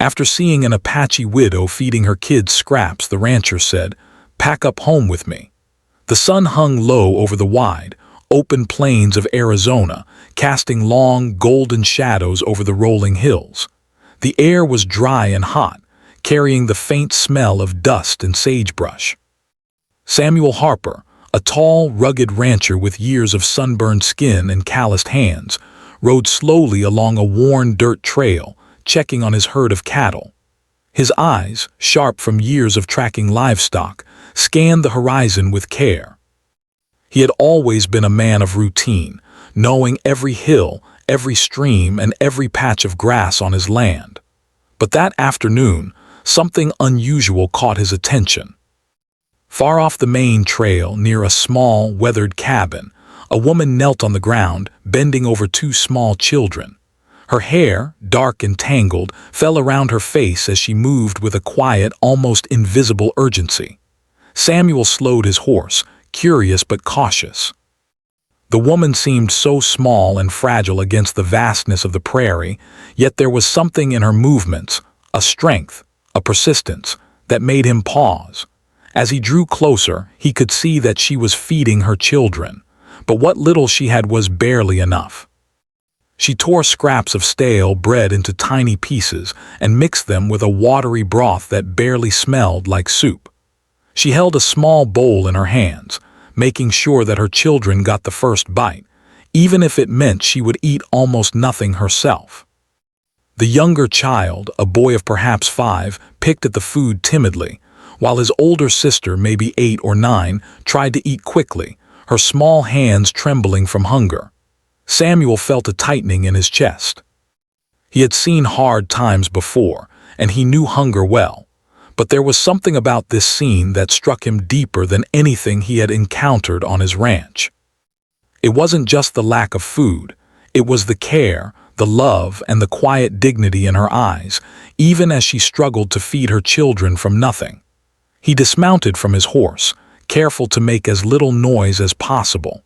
After seeing an Apache widow feeding her kids scraps, the rancher said, "Pack up home with me." The sun hung low over the wide, open plains of Arizona, casting long, golden shadows over the rolling hills. The air was dry and hot, carrying the faint smell of dust and sagebrush. Samuel Harper, a tall, rugged rancher with years of sunburned skin and calloused hands, rode slowly along a worn dirt trail, checking on his herd of cattle. His eyes, sharp from years of tracking livestock, scanned the horizon with care. He had always been a man of routine, knowing every hill, every stream, and every patch of grass on his land. But that afternoon, something unusual caught his attention. Far off the main trail, near a small, weathered cabin, a woman knelt on the ground, bending over two small children. Her hair, dark and tangled, fell around her face as she moved with a quiet, almost invisible urgency. Samuel slowed his horse, curious but cautious. The woman seemed so small and fragile against the vastness of the prairie, yet there was something in her movements, a strength, a persistence, that made him pause. As he drew closer, he could see that she was feeding her children, but what little she had was barely enough. She tore scraps of stale bread into tiny pieces and mixed them with a watery broth that barely smelled like soup. She held a small bowl in her hands, making sure that her children got the first bite, even if it meant she would eat almost nothing herself. The younger child, a boy of perhaps 5, picked at the food timidly, while his older sister, maybe 8 or 9, tried to eat quickly, her small hands trembling from hunger. Samuel felt a tightening in his chest. He had seen hard times before, and he knew hunger well, but there was something about this scene that struck him deeper than anything he had encountered on his ranch. It wasn't just the lack of food, it was the care, the love, and the quiet dignity in her eyes, even as she struggled to feed her children from nothing. He dismounted from his horse, careful to make as little noise as possible.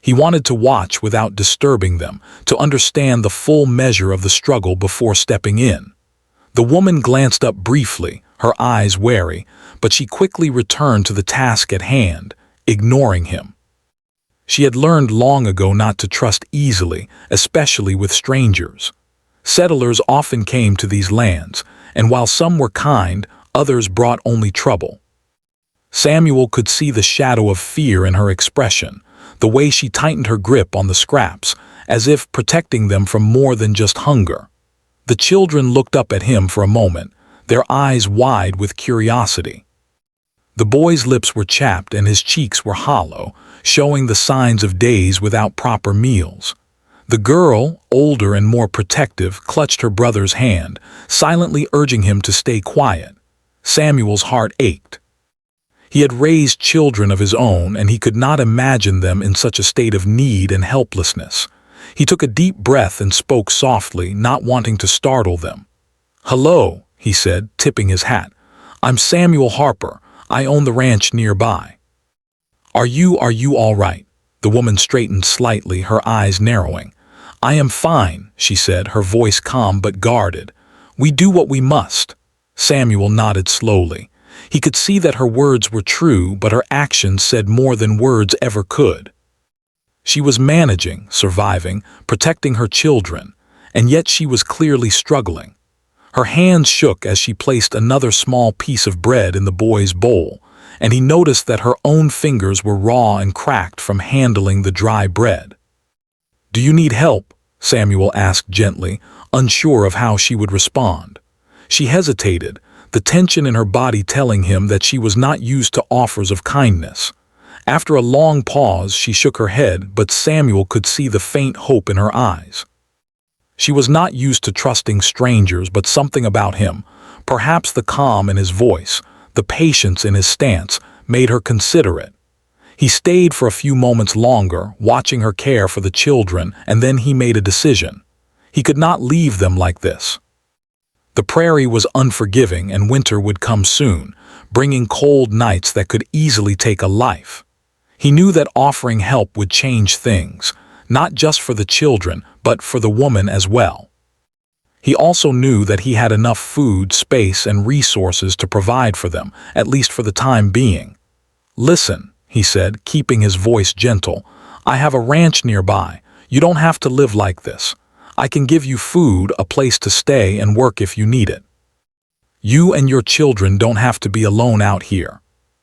He wanted to watch without disturbing them, to understand the full measure of the struggle before stepping in. The woman glanced up briefly, her eyes wary, but she quickly returned to the task at hand, ignoring him. She had learned long ago not to trust easily, especially with strangers. Settlers often came to these lands, and while some were kind, others brought only trouble. Samuel could see the shadow of fear in her expression, the way she tightened her grip on the scraps, as if protecting them from more than just hunger. The children looked up at him for a moment, their eyes wide with curiosity. The boy's lips were chapped and his cheeks were hollow, showing the signs of days without proper meals. The girl, older and more protective, clutched her brother's hand, silently urging him to stay quiet. Samuel's heart ached. He had raised children of his own, and he could not imagine them in such a state of need and helplessness. He took a deep breath and spoke softly, not wanting to startle them. "Hello," he said, tipping his hat. "I'm Samuel Harper. I own the ranch nearby." Are you all right?" The woman straightened slightly, her eyes narrowing. "I am fine," she said, her voice calm but guarded. "We do what we must." Samuel nodded slowly. He could see that her words were true, but her actions said more than words ever could. She was managing, surviving, protecting her children, and yet she was clearly struggling. Her hands shook as she placed another small piece of bread in the boy's bowl, and he noticed that her own fingers were raw and cracked from handling the dry bread. "Do you need help?" Samuel asked gently, unsure of how she would respond. She hesitated, the tension in her body telling him that she was not used to offers of kindness. After a long pause, she shook her head, but Samuel could see the faint hope in her eyes. She was not used to trusting strangers, but something about him, perhaps the calm in his voice, the patience in his stance, made her consider it. He stayed for a few moments longer, watching her care for the children, and then he made a decision. He could not leave them like this. The prairie was unforgiving and winter would come soon, bringing cold nights that could easily take a life. He knew that offering help would change things, not just for the children, but for the woman as well. He also knew that he had enough food, space, and resources to provide for them, at least for the time being. "Listen," he said, keeping his voice gentle, "I have a ranch nearby. You don't have to live like this. I can give you food, a place to stay, and work if you need it. You and your children don't have to be alone out here."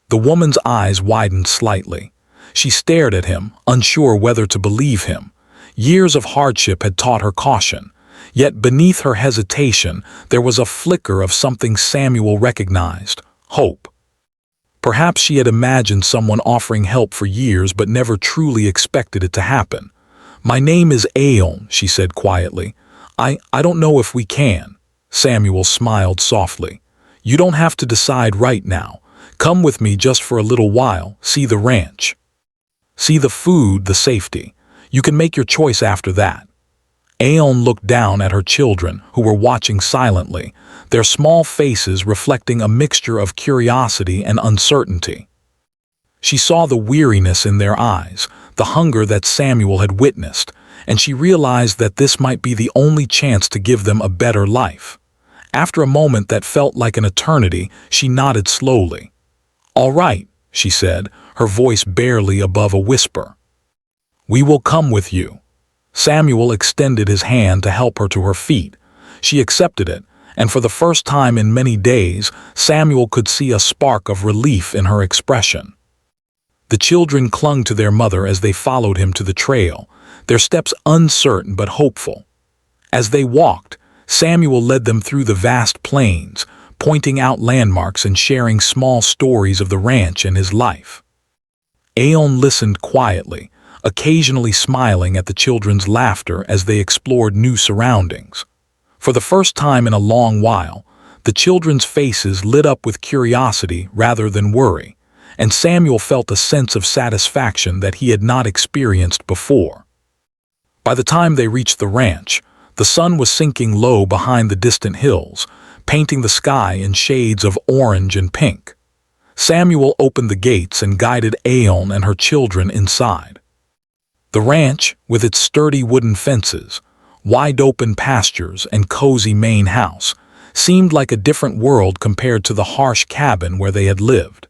The woman's eyes widened slightly. She stared at him, unsure whether to believe him. Years of hardship had taught her caution. Yet beneath her hesitation, there was a flicker of something Samuel recognized: hope. Perhaps she had imagined someone offering help for years but never truly expected it to happen. "My name is Aeon," she said quietly. I don't know if we can." Samuel smiled softly. "You don't have to decide right now. Come with me just for a little while, see the ranch. See the food, the safety. You can make your choice after that." Aeon looked down at her children, who were watching silently, their small faces reflecting a mixture of curiosity and uncertainty. She saw the weariness in their eyes, the hunger that Samuel had witnessed, and she realized that this might be the only chance to give them a better life. After a moment that felt like an eternity, she nodded slowly. "All right," she said, her voice barely above a whisper. "We will come with you." Samuel extended his hand to help her to her feet. She accepted it, and for the first time in many days, Samuel could see a spark of relief in her expression. The children clung to their mother as they followed him to the trail, their steps uncertain but hopeful. As they walked, Samuel led them through the vast plains, pointing out landmarks and sharing small stories of the ranch and his life. Aeon listened quietly, occasionally smiling at the children's laughter as they explored new surroundings. For the first time in a long while, the children's faces lit up with curiosity rather than worry, and Samuel felt a sense of satisfaction that he had not experienced before. By the time they reached the ranch, the sun was sinking low behind the distant hills, painting the sky in shades of orange and pink. Samuel opened the gates and guided Aeon and her children inside. The ranch, with its sturdy wooden fences, wide-open pastures, and cozy main house, seemed like a different world compared to the harsh cabin where they had lived.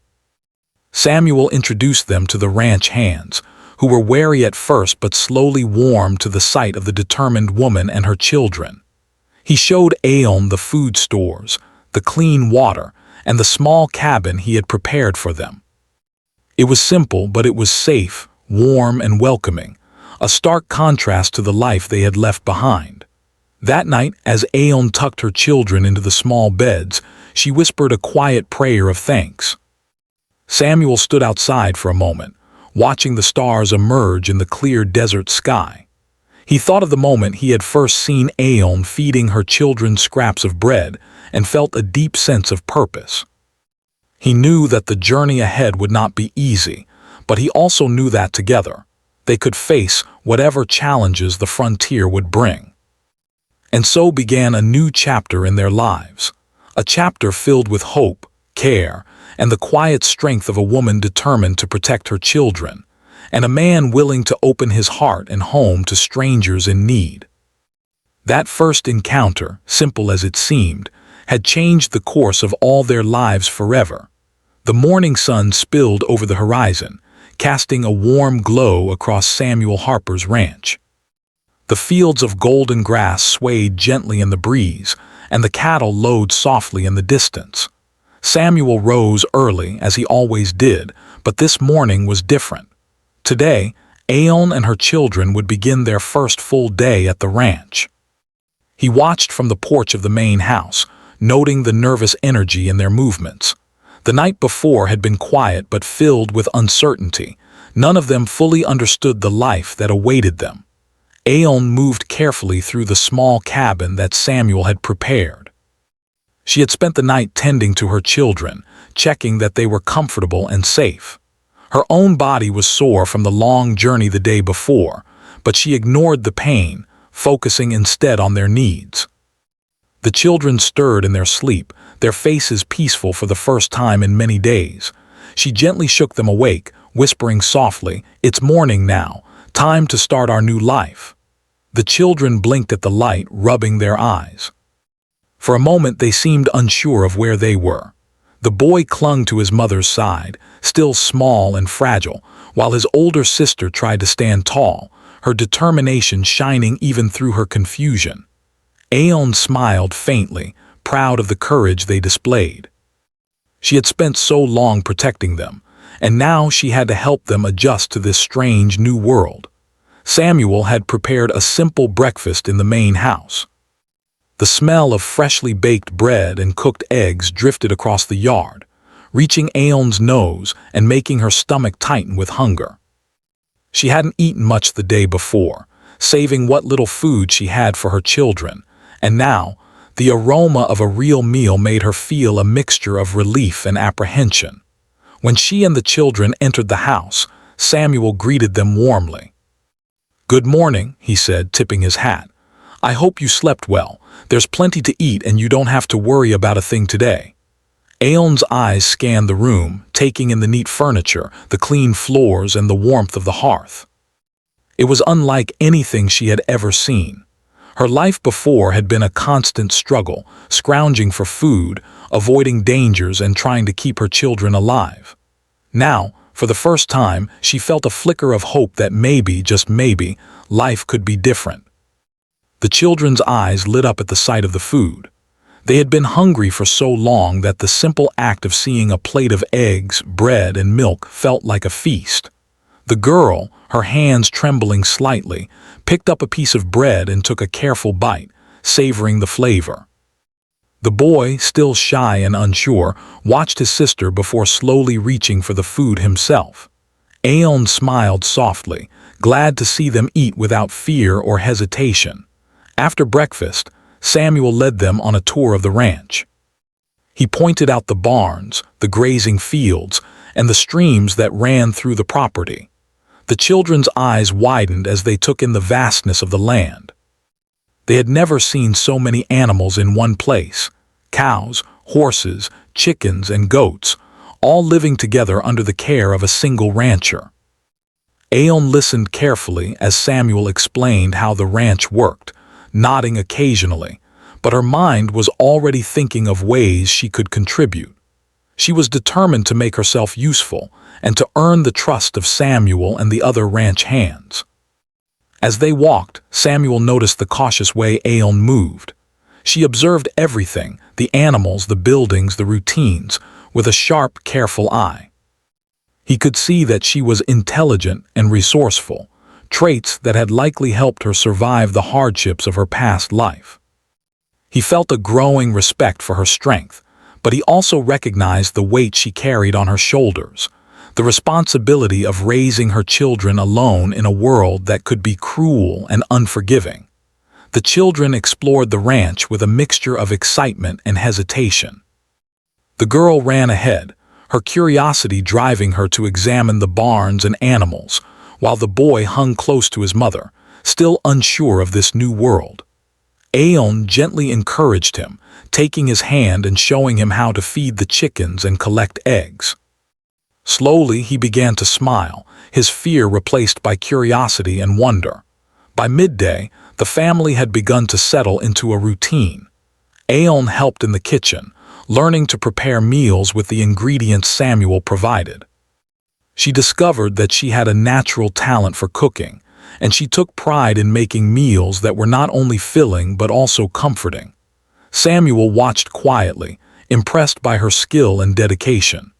Samuel introduced them to the ranch hands, who were wary at first but slowly warmed to the sight of the determined woman and her children. He showed Aeon the food stores, the clean water, and the small cabin he had prepared for them. It was simple, but it was safe, warm, and welcoming, a stark contrast to the life they had left behind. That night, as Aeon tucked her children into the small beds, she whispered a quiet prayer of thanks. Samuel stood outside for a moment, watching the stars emerge in the clear desert sky. He thought of the moment he had first seen Aeon feeding her children scraps of bread and felt a deep sense of purpose. He knew that the journey ahead would not be easy, but he also knew that together, they could face whatever challenges the frontier would bring. And so began a new chapter in their lives, a chapter filled with hope, care, and the quiet strength of a woman determined to protect her children, and a man willing to open his heart and home to strangers in need. That first encounter, simple as it seemed, had changed the course of all their lives forever. The morning sun spilled over the horizon, casting a warm glow across Samuel Harper's ranch. The fields of golden grass swayed gently in the breeze, and the cattle lowed softly in the distance. Samuel rose early, as he always did, but this morning was different. Today, Aeon and her children would begin their first full day at the ranch. He watched from the porch of the main house, noting the nervous energy in their movements. The night before had been quiet but filled with uncertainty. None of them fully understood the life that awaited them. Aeon moved carefully through the small cabin that Samuel had prepared. She had spent the night tending to her children, checking that they were comfortable and safe. Her own body was sore from the long journey the day before, but she ignored the pain, focusing instead on their needs. The children stirred in their sleep, their faces peaceful for the first time in many days. She gently shook them awake, whispering softly, "It's morning now, time to start our new life." The children blinked at the light, rubbing their eyes. For a moment they seemed unsure of where they were. The boy clung to his mother's side, still small and fragile, while his older sister tried to stand tall, her determination shining even through her confusion. Aeon smiled faintly, proud of the courage they displayed. She had spent so long protecting them, and now she had to help them adjust to this strange new world. Samuel had prepared a simple breakfast in the main house. The smell of freshly baked bread and cooked eggs drifted across the yard, reaching Aeon's nose and making her stomach tighten with hunger. She hadn't eaten much the day before, saving what little food she had for her children, and now, the aroma of a real meal made her feel a mixture of relief and apprehension. When she and the children entered the house, Samuel greeted them warmly. "Good morning," he said, tipping his hat. "I hope you slept well. There's plenty to eat and you don't have to worry about a thing today." Aeon's eyes scanned the room, taking in the neat furniture, the clean floors, and the warmth of the hearth. It was unlike anything she had ever seen. Her life before had been a constant struggle, scrounging for food, avoiding dangers, and trying to keep her children alive. Now, for the first time, she felt a flicker of hope that maybe, just maybe, life could be different. The children's eyes lit up at the sight of the food. They had been hungry for so long that the simple act of seeing a plate of eggs, bread, and milk felt like a feast. The girl, her hands trembling slightly, picked up a piece of bread and took a careful bite, savoring the flavor. The boy, still shy and unsure, watched his sister before slowly reaching for the food himself. Aeon smiled softly, glad to see them eat without fear or hesitation. After breakfast, Samuel led them on a tour of the ranch. He pointed out the barns, the grazing fields, and the streams that ran through the property. The children's eyes widened as they took in the vastness of the land. They had never seen so many animals in one place: cows, horses, chickens, and goats, all living together under the care of a single rancher. Aeon listened carefully as Samuel explained how the ranch worked, nodding occasionally, but her mind was already thinking of ways she could contribute. She was determined to make herself useful and to earn the trust of Samuel and the other ranch hands. As they walked, Samuel noticed the cautious way Aeon moved. She observed everything, the animals, the buildings, the routines, with a sharp, careful eye. He could see that she was intelligent and resourceful, traits that had likely helped her survive the hardships of her past life. He felt a growing respect for her strength, but he also recognized the weight she carried on her shoulders, the responsibility of raising her children alone in a world that could be cruel and unforgiving. The children explored the ranch with a mixture of excitement and hesitation. The girl ran ahead, her curiosity driving her to examine the barns and animals, while the boy hung close to his mother, still unsure of this new world. Aeon gently encouraged him, taking his hand and showing him how to feed the chickens and collect eggs. Slowly he began to smile, his fear replaced by curiosity and wonder. By midday, the family had begun to settle into a routine. Aeon helped in the kitchen, learning to prepare meals with the ingredients Samuel provided. She discovered that she had a natural talent for cooking, and she took pride in making meals that were not only filling but also comforting. Samuel watched quietly, impressed by her skill and dedication.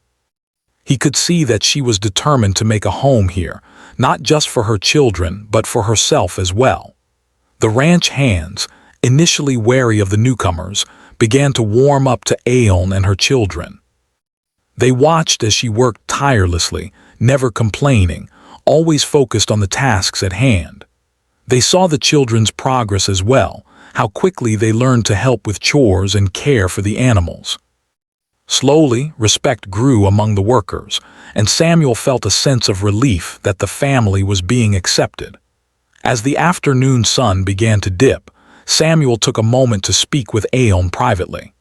He could see that she was determined to make a home here, not just for her children but for herself as well. The ranch hands, initially wary of the newcomers, began to warm up to Aeon and her children. They watched as she worked tirelessly, never complaining, always focused on the tasks at hand. They saw the children's progress as well, how quickly they learned to help with chores and care for the animals. Slowly, respect grew among the workers, and Samuel felt a sense of relief that the family was being accepted. As the afternoon sun began to dip, Samuel took a moment to speak with Aeon privately.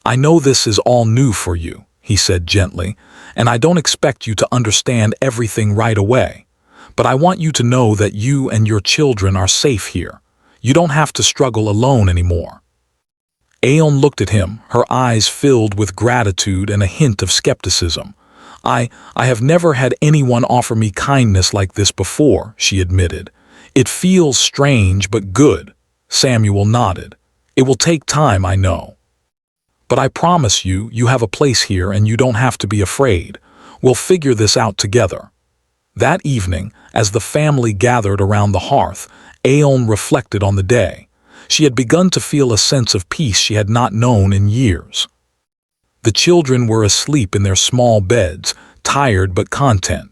"I know this is all new for you," he said gently, "and I don't expect you to understand everything right away. But I want you to know that you and your children are safe here. You don't have to struggle alone anymore." Aeon looked at him, her eyes filled with gratitude and a hint of skepticism. I have never had anyone offer me kindness like this before, she admitted. It feels strange but good. Samuel nodded. It will take time, I know. But I promise you, you have a place here and you don't have to be afraid. We'll figure this out together. That evening, as the family gathered around the hearth, Aeon reflected on the day. She had begun to feel a sense of peace she had not known in years. The children were asleep in their small beds, tired but content.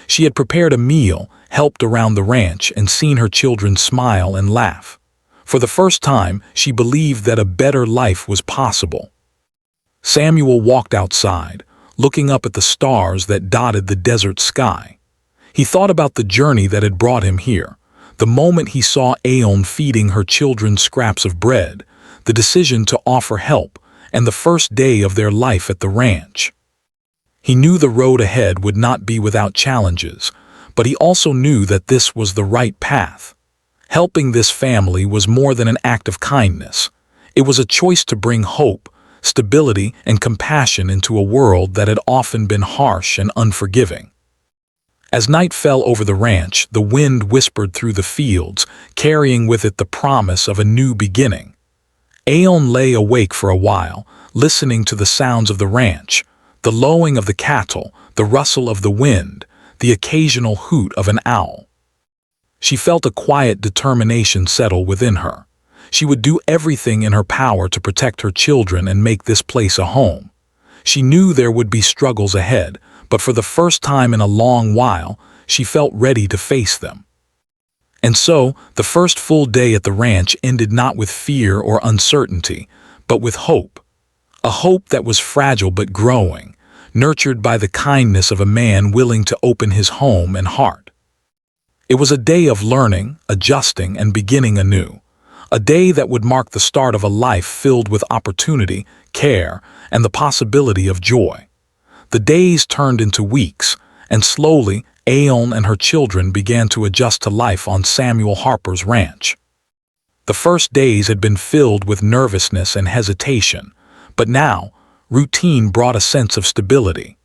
She had prepared a meal, helped around the ranch, and seen her children smile and laugh. For the first time, she believed that a better life was possible. Samuel walked outside, looking up at the stars that dotted the desert sky. He thought about the journey that had brought him here, the moment he saw Aeon feeding her children scraps of bread, the decision to offer help, and the first day of their life at the ranch. He knew the road ahead would not be without challenges, but he also knew that this was the right path. Helping this family was more than an act of kindness. It was a choice to bring hope, stability, and compassion into a world that had often been harsh and unforgiving. As night fell over the ranch, the wind whispered through the fields, carrying with it the promise of a new beginning. Aeon lay awake for a while, listening to the sounds of the ranch, the lowing of the cattle, the rustle of the wind, the occasional hoot of an owl. She felt a quiet determination settle within her. She would do everything in her power to protect her children and make this place a home. She knew there would be struggles ahead, but for the first time in a long while, she felt ready to face them. And so, the first full day at the ranch ended not with fear or uncertainty, but with hope. A hope that was fragile but growing, nurtured by the kindness of a man willing to open his home and heart. It was a day of learning, adjusting, and beginning anew. A day that would mark the start of a life filled with opportunity, care, and the possibility of joy. The days turned into weeks, and slowly, Aeon and her children began to adjust to life on Samuel Harper's ranch. The first days had been filled with nervousness and hesitation, but now, routine brought a sense of stability.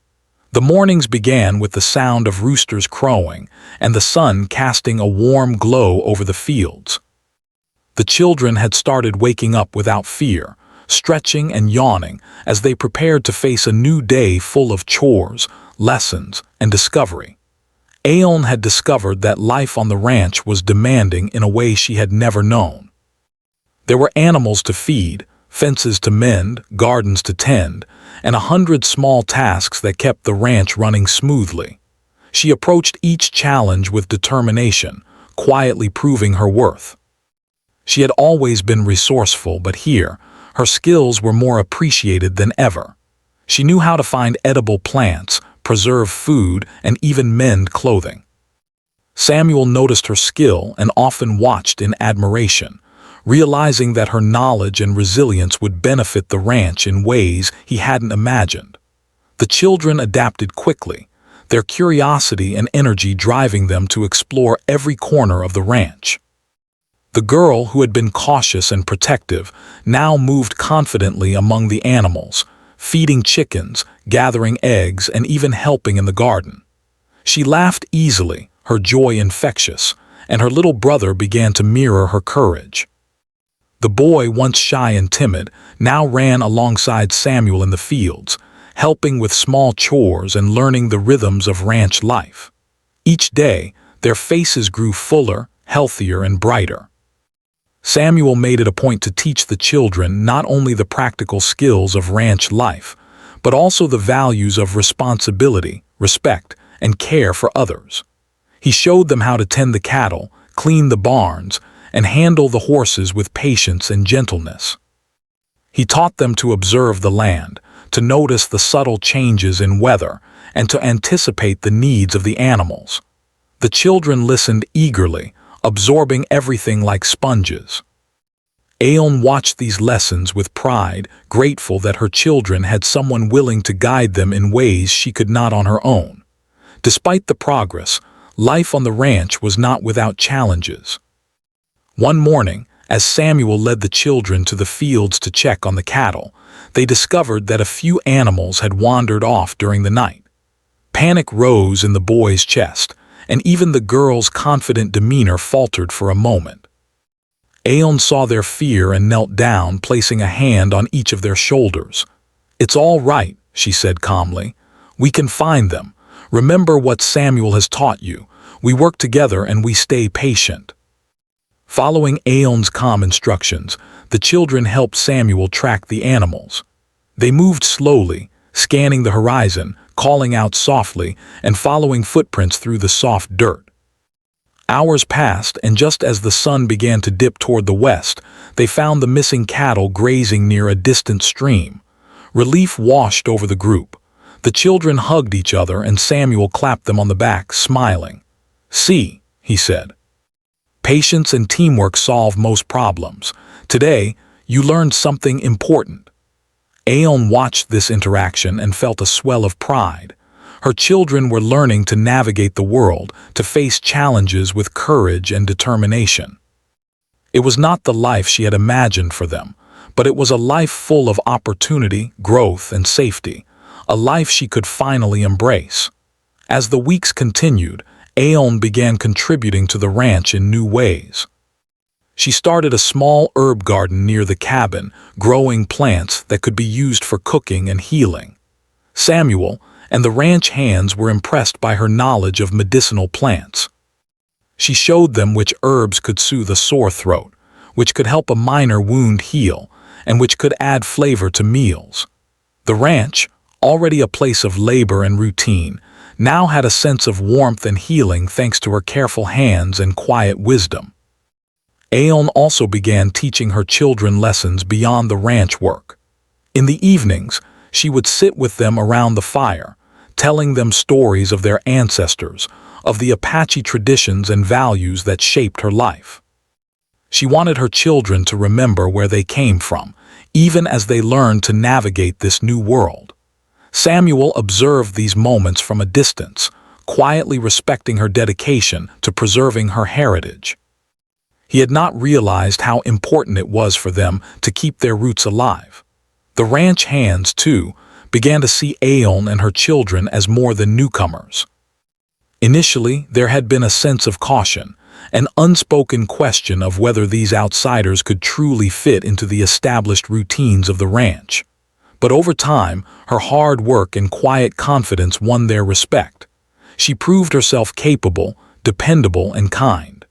The mornings began with the sound of roosters crowing and the sun casting a warm glow over the fields. The children had started waking up without fear, stretching and yawning as they prepared to face a new day full of chores, lessons, and discovery. Aeon had discovered that life on the ranch was demanding in a way she had never known. There were animals to feed, fences to mend, gardens to tend, and 100 small tasks that kept the ranch running smoothly. She approached each challenge with determination, quietly proving her worth. She had always been resourceful, but here, her skills were more appreciated than ever. She knew how to find edible plants, preserve food, and even mend clothing. Samuel noticed her skill and often watched in admiration, realizing that her knowledge and resilience would benefit the ranch in ways he hadn't imagined. The children adapted quickly, their curiosity and energy driving them to explore every corner of the ranch. The girl, who had been cautious and protective, now moved confidently among the animals, feeding chickens, gathering eggs, and even helping in the garden. She laughed easily, her joy infectious, and her little brother began to mirror her courage. The boy, once shy and timid, now ran alongside Samuel in the fields, helping with small chores and learning the rhythms of ranch life. Each day, their faces grew fuller, healthier, and brighter. Samuel made it a point to teach the children not only the practical skills of ranch life, but also the values of responsibility, respect, and care for others. He showed them how to tend the cattle, clean the barns, and handle the horses with patience and gentleness. He taught them to observe the land, to notice the subtle changes in weather, and to anticipate the needs of the animals. The children listened eagerly, absorbing everything like sponges. Aeon watched these lessons with pride, grateful that her children had someone willing to guide them in ways she could not on her own. Despite the progress, life on the ranch was not without challenges. One morning, As Samuel led the children to the fields to check on the cattle, they discovered that a few animals had wandered off during the night. Panic rose in the boy's chest, and even the girl's confident demeanor faltered for a moment. Aeon saw their fear and knelt down, placing a hand on each of their shoulders. "It's all right," she said calmly. "We can find them. Remember what Samuel has taught you. We work together and we stay patient." Following Aeon's calm instructions, the children helped Samuel track the animals. They moved slowly, scanning the horizon, calling out softly, and following footprints through the soft dirt. Hours passed, and just as the sun began to dip toward the west, they found the missing cattle grazing near a distant stream. Relief washed over the group. The children hugged each other, and Samuel clapped them on the back, smiling. "See," he said. "Patience and teamwork solve most problems. Today, you learned something important." Aeon watched this interaction and felt a swell of pride. Her children were learning to navigate the world, to face challenges with courage and determination. It was not the life she had imagined for them, but it was a life full of opportunity, growth, and safety, a life she could finally embrace. As the weeks continued, Aeon began contributing to the ranch in new ways. She started a small herb garden near the cabin, growing plants that could be used for cooking and healing. Samuel and the ranch hands were impressed by her knowledge of medicinal plants. She showed them which herbs could soothe a sore throat, which could help a minor wound heal, and which could add flavor to meals. The ranch, already a place of labor and routine, now had a sense of warmth and healing thanks to her careful hands and quiet wisdom. Aeon also began teaching her children lessons beyond the ranch work. In the evenings, she would sit with them around the fire, telling them stories of their ancestors, of the Apache traditions and values that shaped her life. She wanted her children to remember where they came from, even as they learned to navigate this new world. Samuel observed these moments from a distance, quietly respecting her dedication to preserving her heritage. He had not realized how important it was for them to keep their roots alive. The ranch hands, too, began to see Aeon and her children as more than newcomers. Initially, there had been a sense of caution, an unspoken question of whether these outsiders could truly fit into the established routines of the ranch. But over time, her hard work and quiet confidence won their respect. She proved herself capable, dependable, and kind.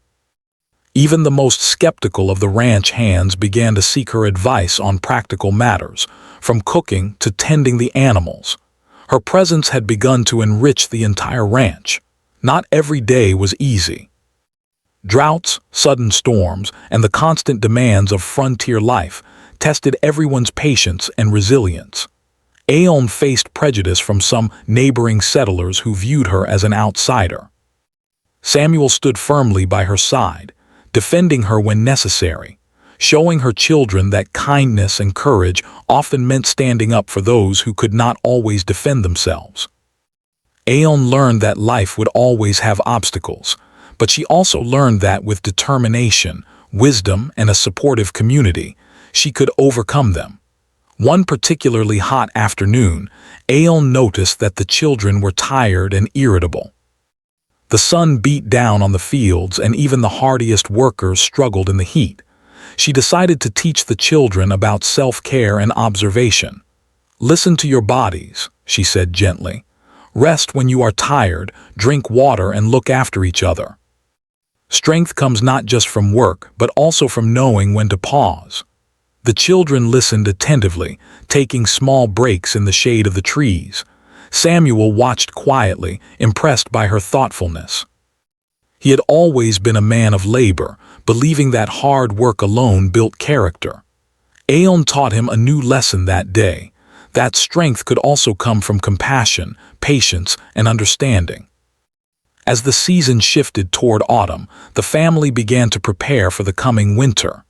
Even the most skeptical of the ranch hands began to seek her advice on practical matters, from cooking to tending the animals. Her presence had begun to enrich the entire ranch. Not every day was easy. Droughts, sudden storms, and the constant demands of frontier life tested everyone's patience and resilience. Aeon faced prejudice from some neighboring settlers who viewed her as an outsider. Samuel stood firmly by her side, defending her when necessary, showing her children that kindness and courage often meant standing up for those who could not always defend themselves. Aeon learned that life would always have obstacles, but she also learned that with determination, wisdom, and a supportive community, she could overcome them. One particularly hot afternoon, Aeon noticed that the children were tired and irritable. The sun beat down on the fields, and even the hardiest workers struggled in the heat. She decided to teach the children about self-care and observation. "Listen to your bodies," she said gently. "Rest when you are tired, drink water, and look after each other. Strength comes not just from work, but also from knowing when to pause." The children listened attentively, taking small breaks in the shade of the trees. Samuel watched quietly, impressed by her thoughtfulness. He had always been a man of labor, believing that hard work alone built character. Aeon taught him a new lesson that day, that strength could also come from compassion, patience, and understanding. As the season shifted toward autumn, the family began to prepare for the coming winter.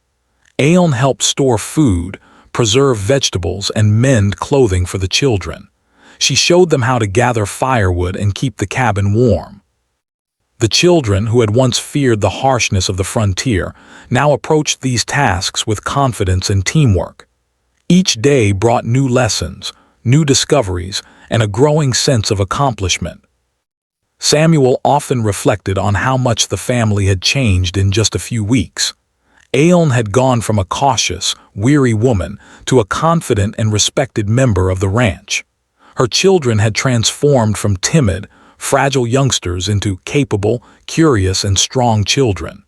Aeon helped store food, preserve vegetables, and mend clothing for the children. She showed them how to gather firewood and keep the cabin warm. The children, who had once feared the harshness of the frontier, now approached these tasks with confidence and teamwork. Each day brought new lessons, new discoveries, and a growing sense of accomplishment. Samuel often reflected on how much the family had changed in just a few weeks. Aeon had gone from a cautious, weary woman to a confident and respected member of the ranch. Her children had transformed from timid, fragile youngsters into capable, curious, and strong children.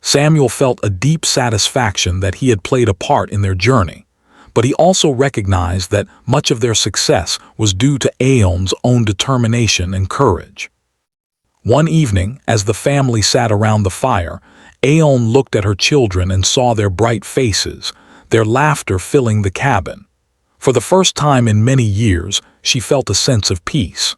Samuel felt a deep satisfaction that he had played a part in their journey, but he also recognized that much of their success was due to Aeon's own determination and courage. One evening, as the family sat around the fire, Aeon looked at her children and saw their bright faces, their laughter filling the cabin. For the first time in many years, she felt a sense of peace.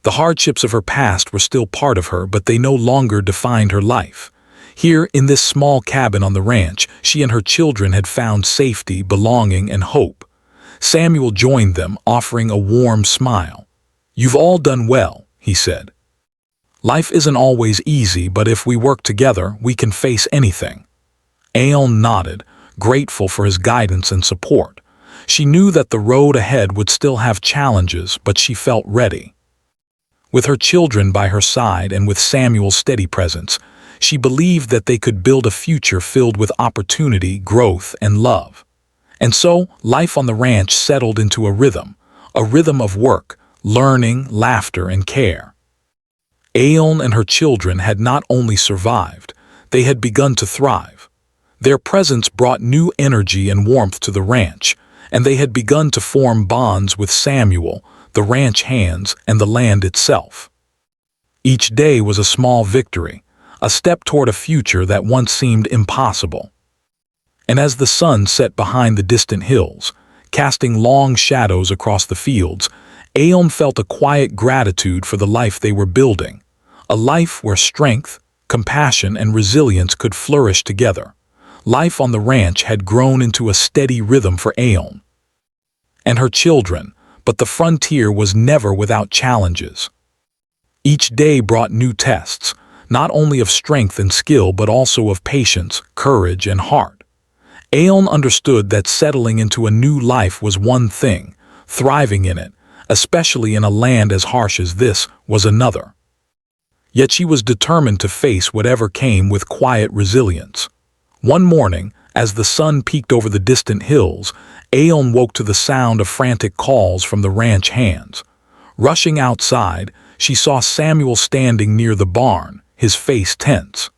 The hardships of her past were still part of her, but they no longer defined her life. Here, in this small cabin on the ranch, she and her children had found safety, belonging, and hope. Samuel joined them, offering a warm smile. "You've all done well," he said. "Life isn't always easy, but if we work together, we can face anything." Aeon nodded, grateful for his guidance and support. She knew that the road ahead would still have challenges, but she felt ready. With her children by her side and with Samuel's steady presence, she believed that they could build a future filled with opportunity, growth, and love. And so, life on the ranch settled into a rhythm of work, learning, laughter, and care. Aeon and her children had not only survived, they had begun to thrive. Their presence brought new energy and warmth to the ranch, and they had begun to form bonds with Samuel, the ranch hands, and the land itself. Each day was a small victory, a step toward a future that once seemed impossible. And as the sun set behind the distant hills, casting long shadows across the fields, Aeon felt a quiet gratitude for the life they were building, a life where strength, compassion, and resilience could flourish together. Life on the ranch had grown into a steady rhythm for Aeon and her children, but the frontier was never without challenges. Each day brought new tests, not only of strength and skill but also of patience, courage, and heart. Aeon understood that settling into a new life was one thing, thriving in it, especially in a land as harsh as this, was another. Yet she was determined to face whatever came with quiet resilience. One morning, as the sun peeked over the distant hills, Aeon woke to the sound of frantic calls from the ranch hands. Rushing outside, she saw Samuel standing near the barn, his face tense.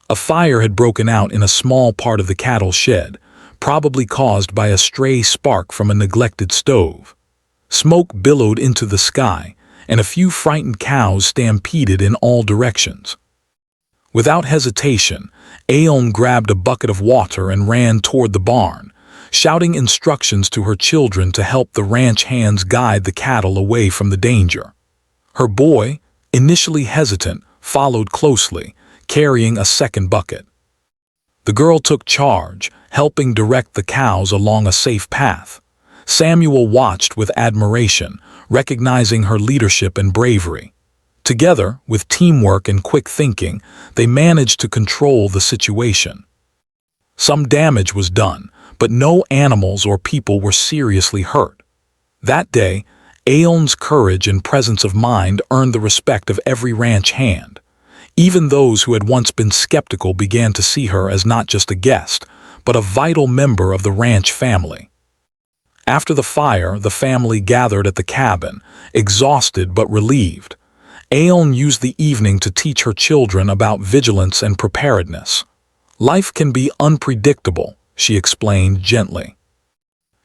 A fire had broken out in a small part of the cattle shed, probably caused by a stray spark from a neglected stove. Smoke billowed into the sky, and a few frightened cows stampeded in all directions. Without hesitation, Aeon grabbed a bucket of water and ran toward the barn, shouting instructions to her children to help the ranch hands guide the cattle away from the danger. Her boy, initially hesitant, followed closely, carrying a second bucket. The girl took charge, helping direct the cows along a safe path. Samuel watched with admiration, recognizing her leadership and bravery. Together, with teamwork and quick thinking, they managed to control the situation. Some damage was done, but no animals or people were seriously hurt. That day, Aeon's courage and presence of mind earned the respect of every ranch hand. Even those who had once been skeptical began to see her as not just a guest, but a vital member of the ranch family. After the fire, the family gathered at the cabin, exhausted but relieved. Aeon used the evening to teach her children about vigilance and preparedness. "Life can be unpredictable," she explained gently.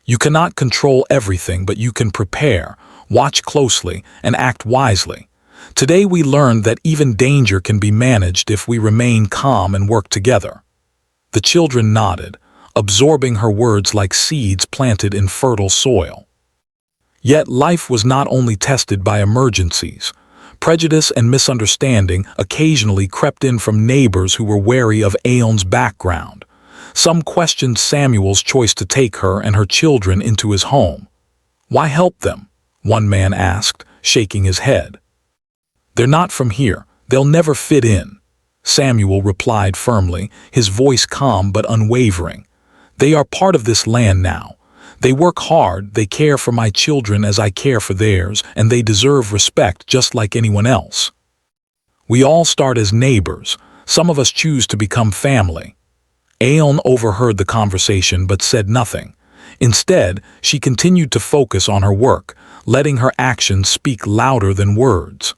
"You cannot control everything, but you can prepare, watch closely, and act wisely. Today we learned that even danger can be managed if we remain calm and work together." The children nodded, absorbing her words like seeds planted in fertile soil. Yet life was not only tested by emergencies. Prejudice and misunderstanding occasionally crept in from neighbors who were wary of Aeon's background. Some questioned Samuel's choice to take her and her children into his home. "Why help them?" one man asked, shaking his head. "They're not from here. They'll never fit in," Samuel replied firmly, his voice calm but unwavering. "They are part of this land now. They work hard, they care for my children as I care for theirs, and they deserve respect just like anyone else. We all start as neighbors. Some of us choose to become family." Aeon overheard the conversation but said nothing. Instead, she continued to focus on her work, letting her actions speak louder than words.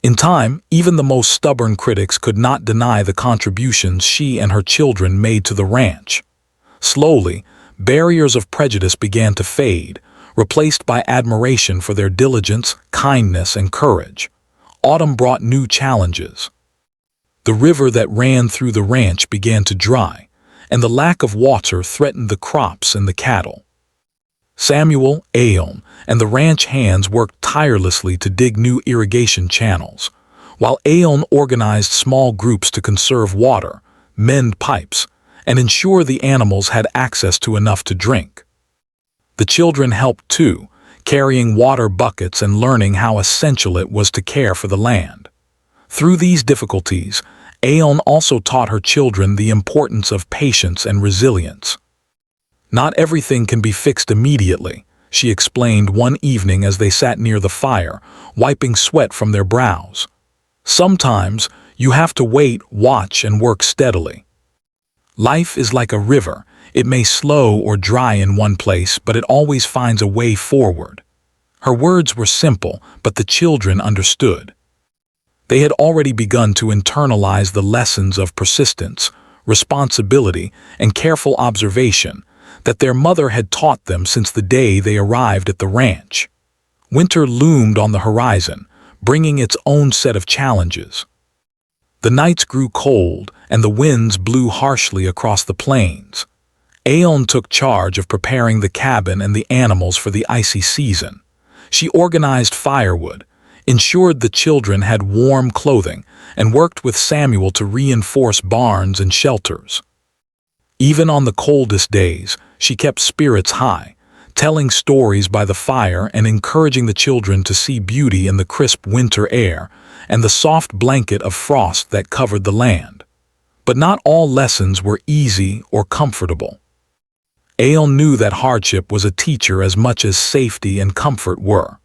In time, even the most stubborn critics could not deny the contributions she and her children made to the ranch. Slowly, barriers of prejudice began to fade, replaced by admiration for their diligence, kindness, and courage. Autumn brought new challenges. The river that ran through the ranch began to dry, and the lack of water threatened the crops and the cattle. Samuel, Aeon, and the ranch hands worked tirelessly to dig new irrigation channels, while Aeon organized small groups to conserve water, mend pipes, and ensure the animals had access to enough to drink. The children helped too, carrying water buckets and learning how essential it was to care for the land. Through these difficulties, Aeon also taught her children the importance of patience and resilience. "Not everything can be fixed immediately," she explained one evening as they sat near the fire, wiping sweat from their brows. "Sometimes you have to wait, watch, and work steadily. Life is like a river. It may slow or dry in one place, but it always finds a way forward." Her words were simple, but the children understood. They had already begun to internalize the lessons of persistence, responsibility, and careful observation that their mother had taught them since the day they arrived at the ranch. Winter loomed on the horizon, bringing its own set of challenges. The nights grew cold, and the winds blew harshly across the plains. Aeon took charge of preparing the cabin and the animals for the icy season. She organized firewood, ensured the children had warm clothing, and worked with Samuel to reinforce barns and shelters. Even on the coldest days, she kept spirits high, telling stories by the fire and encouraging the children to see beauty in the crisp winter air and the soft blanket of frost that covered the land. But not all lessons were easy or comfortable. Aeon knew that hardship was a teacher as much as safety and comfort were.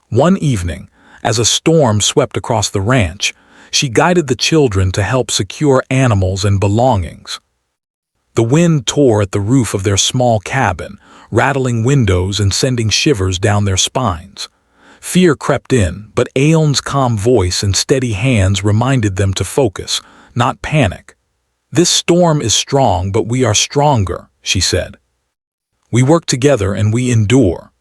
One evening, as a storm swept across the ranch, she guided the children to help secure animals and belongings. The wind tore at the roof of their small cabin, rattling windows and sending shivers down their spines. Fear crept in, but Aeon's calm voice and steady hands reminded them to focus, not panic. "This storm is strong, but we are stronger," she said. "We work together and we endure."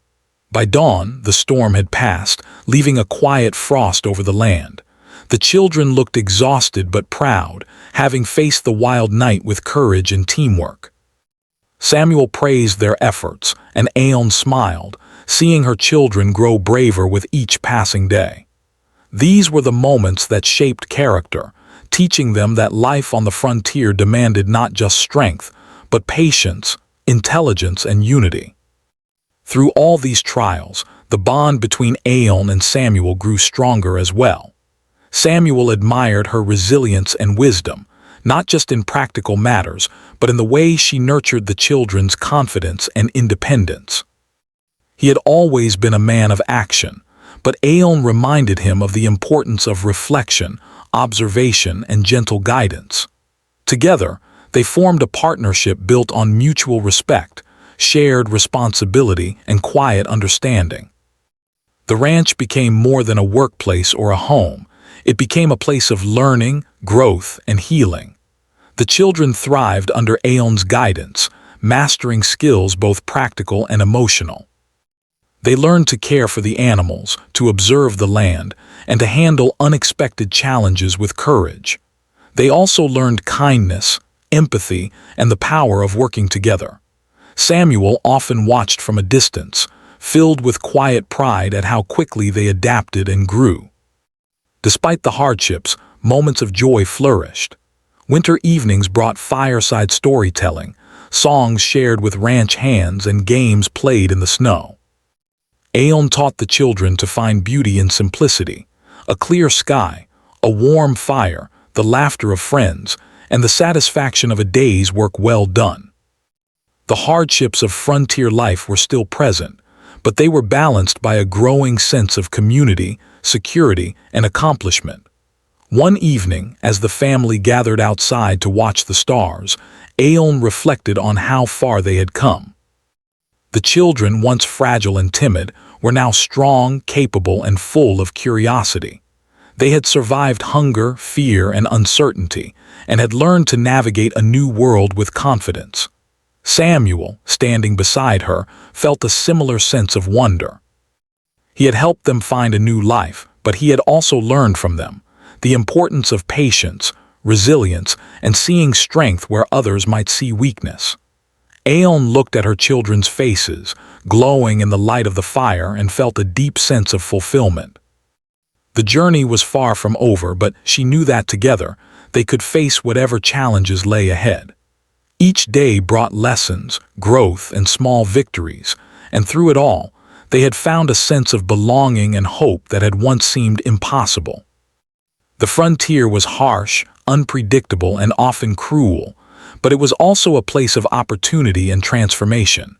By dawn, the storm had passed, leaving a quiet frost over the land. The children looked exhausted but proud, having faced the wild night with courage and teamwork. Samuel praised their efforts, and Aeon smiled, seeing her children grow braver with each passing day. These were the moments that shaped character, teaching them that life on the frontier demanded not just strength, but patience, intelligence, and unity. Through all these trials, the bond between Aeon and Samuel grew stronger as well. Samuel admired her resilience and wisdom, not just in practical matters, but in the way she nurtured the children's confidence and independence. He had always been a man of action, but Aeon reminded him of the importance of reflection, observation, and gentle guidance. Together, they formed a partnership built on mutual respect, shared responsibility, and quiet understanding. The ranch became more than a workplace or a home. It became a place of learning, growth, and healing. The children thrived under Aeon's guidance, mastering skills both practical and emotional. They learned to care for the animals, to observe the land, and to handle unexpected challenges with courage. They also learned kindness, empathy, and the power of working together. Samuel often watched from a distance, filled with quiet pride at how quickly they adapted and grew. Despite the hardships, moments of joy flourished. Winter evenings brought fireside storytelling, songs shared with ranch hands, and games played in the snow. Aeon taught the children to find beauty in simplicity, A clear sky, a warm fire, the laughter of friends, and the satisfaction of a day's work well done. The hardships of frontier life were still present, but they were balanced by a growing sense of community, security, and accomplishment. One evening, as the family gathered outside to watch the stars, Aeon reflected on how far they had come. The children, once fragile and timid, were now strong, capable, and full of curiosity. They had survived hunger, fear, and uncertainty, and had learned to navigate a new world with confidence. Samuel, standing beside her, felt a similar sense of wonder. He had helped them find a new life, but he had also learned from them the importance of patience, resilience, and seeing strength where others might see weakness. Aeon looked at her children's faces, glowing in the light of the fire, and felt a deep sense of fulfillment. The journey was far from over, but she knew that together they could face whatever challenges lay ahead. Each day brought lessons, growth, and small victories, and through it all, they had found a sense of belonging and hope that had once seemed impossible. The frontier was harsh, unpredictable, and often cruel, but it was also a place of opportunity and transformation.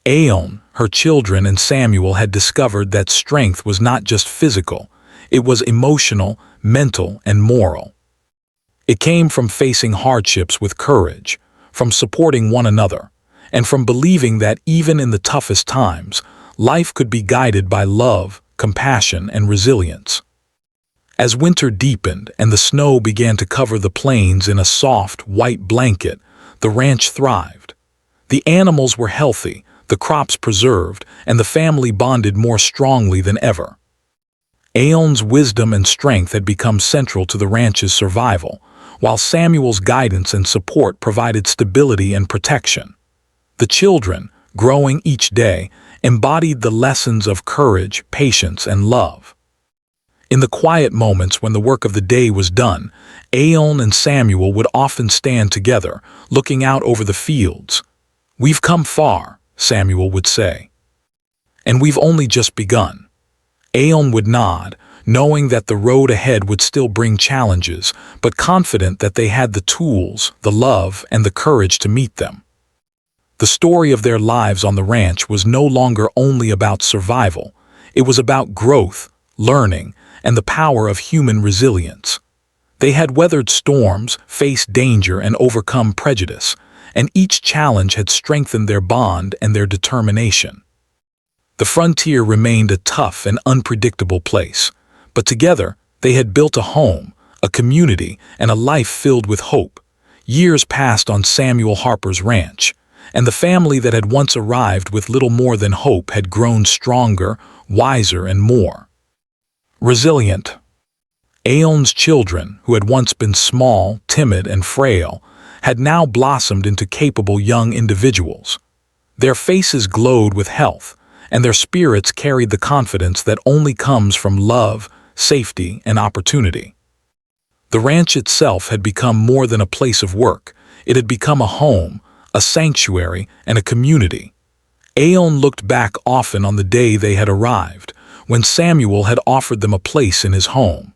Aeon, her children, and Samuel had discovered that strength was not just physical, it was emotional, mental, and moral. It came from facing hardships with courage, from supporting one another, and from believing that even in the toughest times, life could be guided by love, compassion, and resilience. As winter deepened and the snow began to cover the plains in a soft, white blanket, the ranch thrived. The animals were healthy, the crops preserved, and the family bonded more strongly than ever. Aeon's wisdom and strength had become central to the ranch's survival, while Samuel's guidance and support provided stability and protection. The children, growing each day, embodied the lessons of courage, patience, and love. In the quiet moments when the work of the day was done, Aeon and Samuel would often stand together, looking out over the fields. "We've come far," Samuel would say. "And we've only just begun." Aeon would nod, knowing that the road ahead would still bring challenges, but confident that they had the tools, the love, and the courage to meet them. The story of their lives on the ranch was no longer only about survival. It was about growth, learning, and the power of human resilience. They had weathered storms, faced danger, and overcome prejudice, and each challenge had strengthened their bond and their determination. The frontier remained a tough and unpredictable place, but together they had built a home, a community, and a life filled with hope. Years passed on Samuel Harper's ranch, and the family that had once arrived with little more than hope had grown stronger, wiser, and more resilient. Aeon's children, who had once been small, timid, and frail, had now blossomed into capable young individuals. Their faces glowed with health, and their spirits carried the confidence that only comes from love, safety, and opportunity. The ranch itself had become more than a place of work. It had become a home, a sanctuary, and a community. Aeon looked back often on the day they had arrived, when Samuel had offered them a place in his home.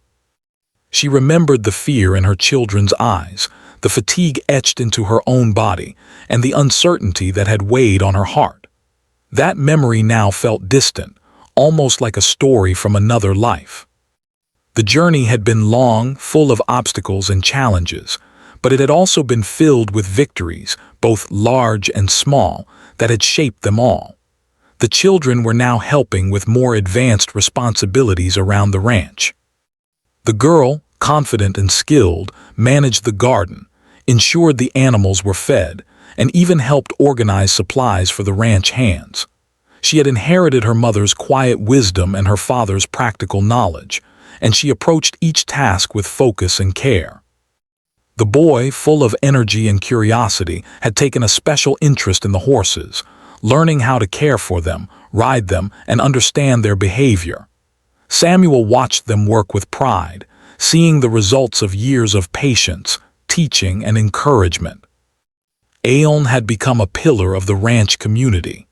She remembered the fear in her children's eyes, the fatigue etched into her own body, and the uncertainty that had weighed on her heart. That memory now felt distant, almost like a story from another life. The journey had been long, full of obstacles and challenges, but it had also been filled with victories, both large and small, that had shaped them all. The children were now helping with more advanced responsibilities around the ranch. The girl, confident and skilled, managed the garden, ensured the animals were fed, and even helped organize supplies for the ranch hands. She had inherited her mother's quiet wisdom and her father's practical knowledge, and she approached each task with focus and care. The boy, full of energy and curiosity, had taken a special interest in the horses, learning how to care for them, ride them, and understand their behavior. Samuel watched them work with pride, seeing the results of years of patience, teaching, and encouragement. Aeon had become a pillar of the ranch community.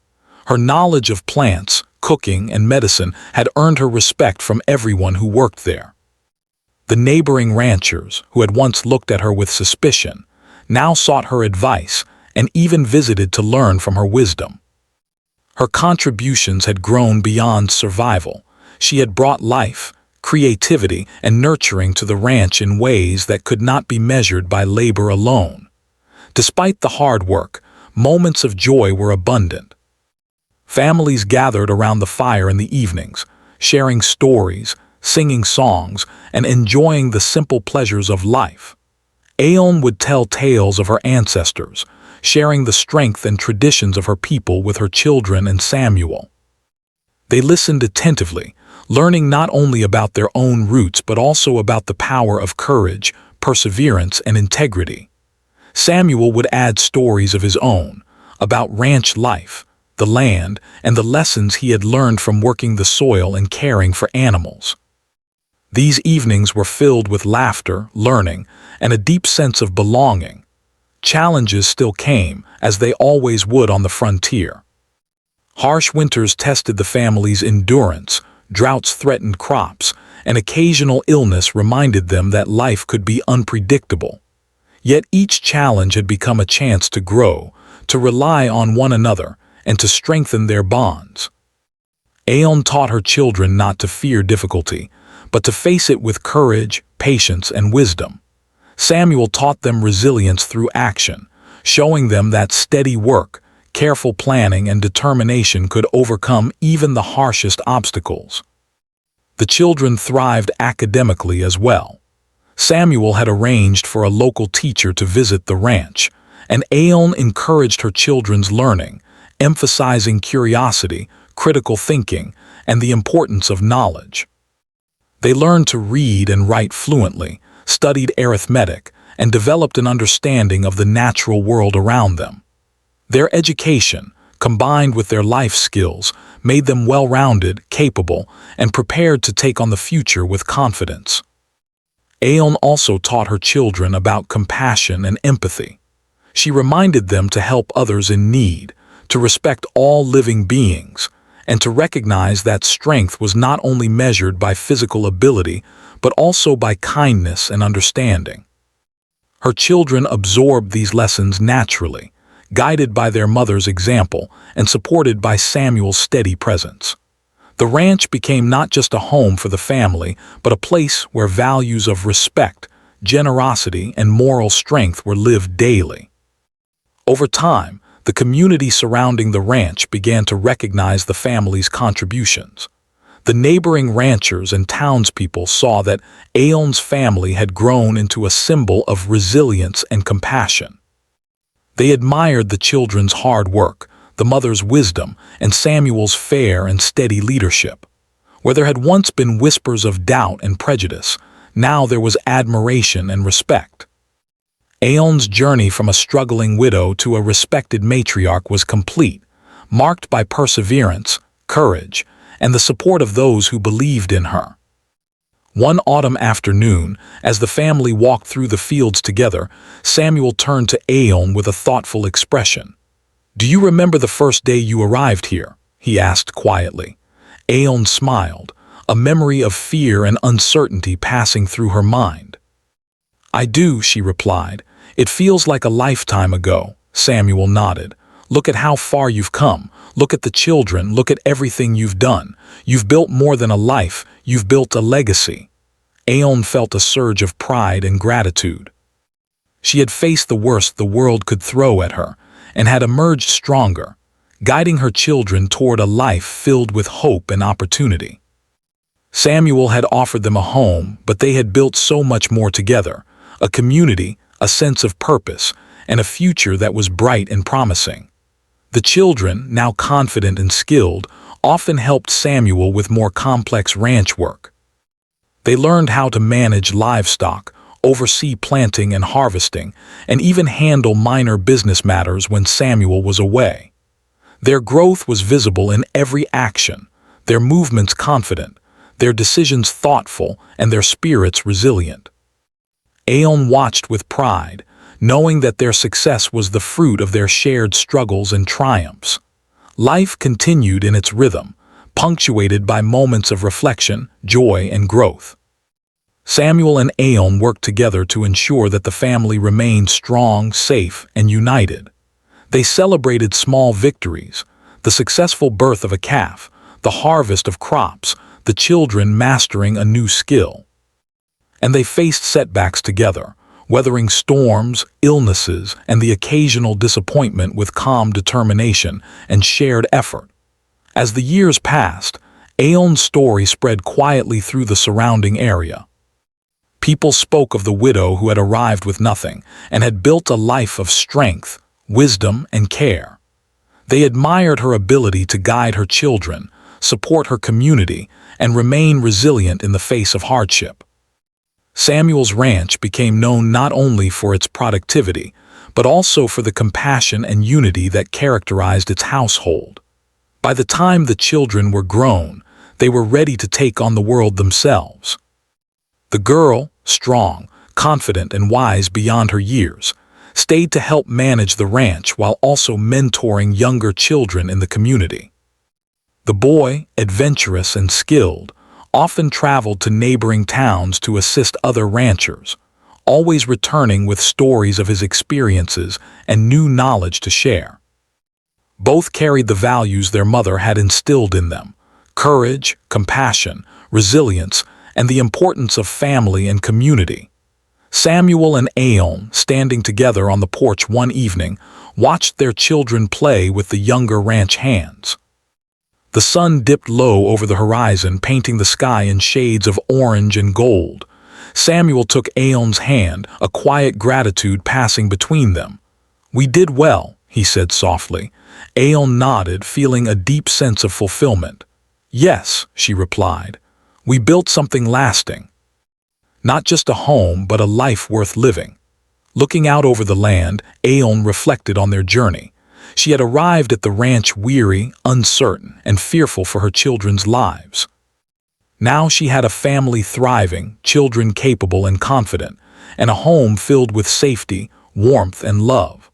Her knowledge of plants, cooking, and medicine had earned her respect from everyone who worked there. The neighboring ranchers, who had once looked at her with suspicion, now sought her advice and even visited to learn from her wisdom. Her contributions had grown beyond survival. She had brought life, creativity, and nurturing to the ranch in ways that could not be measured by labor alone. Despite the hard work, moments of joy were abundant. Families gathered around the fire in the evenings, sharing stories, singing songs, and enjoying the simple pleasures of life. Aeon would tell tales of her ancestors, sharing the strength and traditions of her people with her children and Samuel. They listened attentively, learning not only about their own roots but also about the power of courage, perseverance, and integrity. Samuel would add stories of his own, about ranch life, the land, and the lessons he had learned from working the soil and caring for animals. These evenings were filled with laughter, learning, and a deep sense of belonging. Challenges still came, as they always would on the frontier. Harsh winters tested the family's endurance, droughts threatened crops, and occasional illness reminded them that life could be unpredictable. Yet each challenge had become a chance to grow, to rely on one another, and to strengthen their bonds. Aeon taught her children not to fear difficulty, but to face it with courage, patience, and wisdom. Samuel taught them resilience through action, showing them that steady work, careful planning, and determination could overcome even the harshest obstacles. The children thrived academically as well. Samuel had arranged for a local teacher to visit the ranch, and Aeon encouraged her children's learning, emphasizing curiosity, critical thinking, and the importance of knowledge. They learned to read and write fluently, studied arithmetic, and developed an understanding of the natural world around them. Their education, combined with their life skills, made them well-rounded, capable, and prepared to take on the future with confidence. Aeon also taught her children about compassion and empathy. She reminded them to help others in need, to respect all living beings, and to recognize that strength was not only measured by physical ability, but also by kindness and understanding. Her children absorbed these lessons naturally, guided by their mother's example and supported by Samuel's steady presence. The ranch became not just a home for the family, but a place where values of respect, generosity, and moral strength were lived daily. Over time, the community surrounding the ranch began to recognize the family's contributions. The neighboring ranchers and townspeople saw that Aeon's family had grown into a symbol of resilience and compassion. They admired the children's hard work, the mother's wisdom, and Samuel's fair and steady leadership. Where there had once been whispers of doubt and prejudice, now there was admiration and respect. Aeon's journey from a struggling widow to a respected matriarch was complete, marked by perseverance, courage, and the support of those who believed in her. One autumn afternoon, as the family walked through the fields together, Samuel turned to Aeon with a thoughtful expression. "Do you remember the first day you arrived here?" he asked quietly. Aeon smiled, a memory of fear and uncertainty passing through her mind. "I do," she replied. "It feels like a lifetime ago." Samuel nodded. "Look at how far you've come. Look at the children. Look at everything you've done. You've built more than a life. You've built a legacy." Aeon felt a surge of pride and gratitude. She had faced the worst the world could throw at her, and had emerged stronger, guiding her children toward a life filled with hope and opportunity. Samuel had offered them a home, but they had built so much more together, a community, a sense of purpose, and a future that was bright and promising. The children, now confident and skilled, often helped Samuel with more complex ranch work. They learned how to manage livestock, oversee planting and harvesting, and even handle minor business matters when Samuel was away. Their growth was visible in every action, their movements confident, their decisions thoughtful, and their spirits resilient. Aeon watched with pride, knowing that their success was the fruit of their shared struggles and triumphs. Life continued in its rhythm, punctuated by moments of reflection, joy, and growth. Samuel and Aon worked together to ensure that the family remained strong, safe, and united. They celebrated small victories, the successful birth of a calf, the harvest of crops, the children mastering a new skill. And they faced setbacks together, weathering storms, illnesses, and the occasional disappointment with calm determination and shared effort. As the years passed, Aon's story spread quietly through the surrounding area. People spoke of the widow who had arrived with nothing and had built a life of strength, wisdom, and care. They admired her ability to guide her children, support her community, and remain resilient in the face of hardship. Samuel's ranch became known not only for its productivity, but also for the compassion and unity that characterized its household. By the time the children were grown, they were ready to take on the world themselves. The girl, strong, confident, and wise beyond her years, stayed to help manage the ranch while also mentoring younger children in the community. The boy, adventurous and skilled, often traveled to neighboring towns to assist other ranchers, always returning with stories of his experiences and new knowledge to share. Both carried the values their mother had instilled in them: courage, compassion, resilience, and the importance of family and community. Samuel and Aon, standing together on the porch one evening, watched their children play with the younger ranch hands. The sun dipped low over the horizon, painting the sky in shades of orange and gold. Samuel took Aon's hand, a quiet gratitude passing between them. "We did well," he said softly. Aon nodded, feeling a deep sense of fulfillment. "Yes," she replied. "We built something lasting. Not just a home, but a life worth living." Looking out over the land, Aon reflected on their journey. She had arrived at the ranch weary, uncertain, and fearful for her children's lives. Now she had a family thriving, children capable and confident, and a home filled with safety, warmth, and love.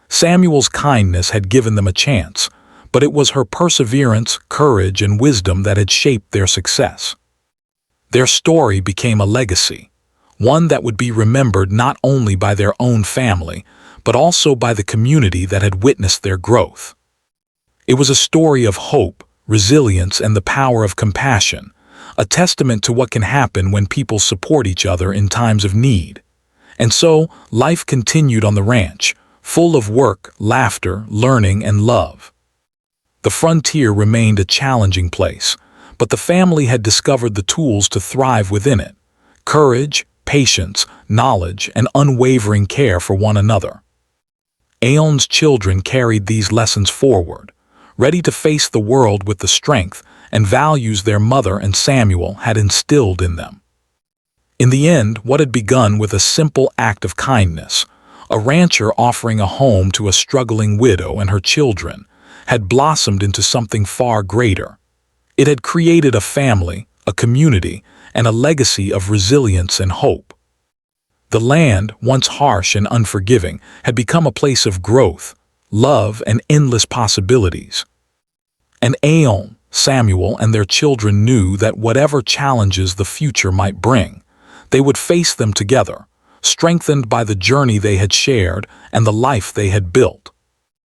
Samuel's kindness had given them a chance, but it was her perseverance, courage, and wisdom that had shaped their success. Their story became a legacy, one that would be remembered not only by their own family, but also by the community that had witnessed their growth. It was a story of hope, resilience, and the power of compassion, a testament to what can happen when people support each other in times of need. And so, life continued on the ranch, full of work, laughter, learning, and love. The frontier remained a challenging place, but the family had discovered the tools to thrive within it: courage, patience, knowledge, and unwavering care for one another. Aon's children carried these lessons forward, ready to face the world with the strength and values their mother and Samuel had instilled in them. In the end, what had begun with a simple act of kindness, a rancher offering a home to a struggling widow and her children, had blossomed into something far greater. It had created a family, a community, and a legacy of resilience and hope. The land, once harsh and unforgiving, had become a place of growth, love, and endless possibilities. And Aon, Samuel, and their children knew that whatever challenges the future might bring, they would face them together, strengthened by the journey they had shared and the life they had built.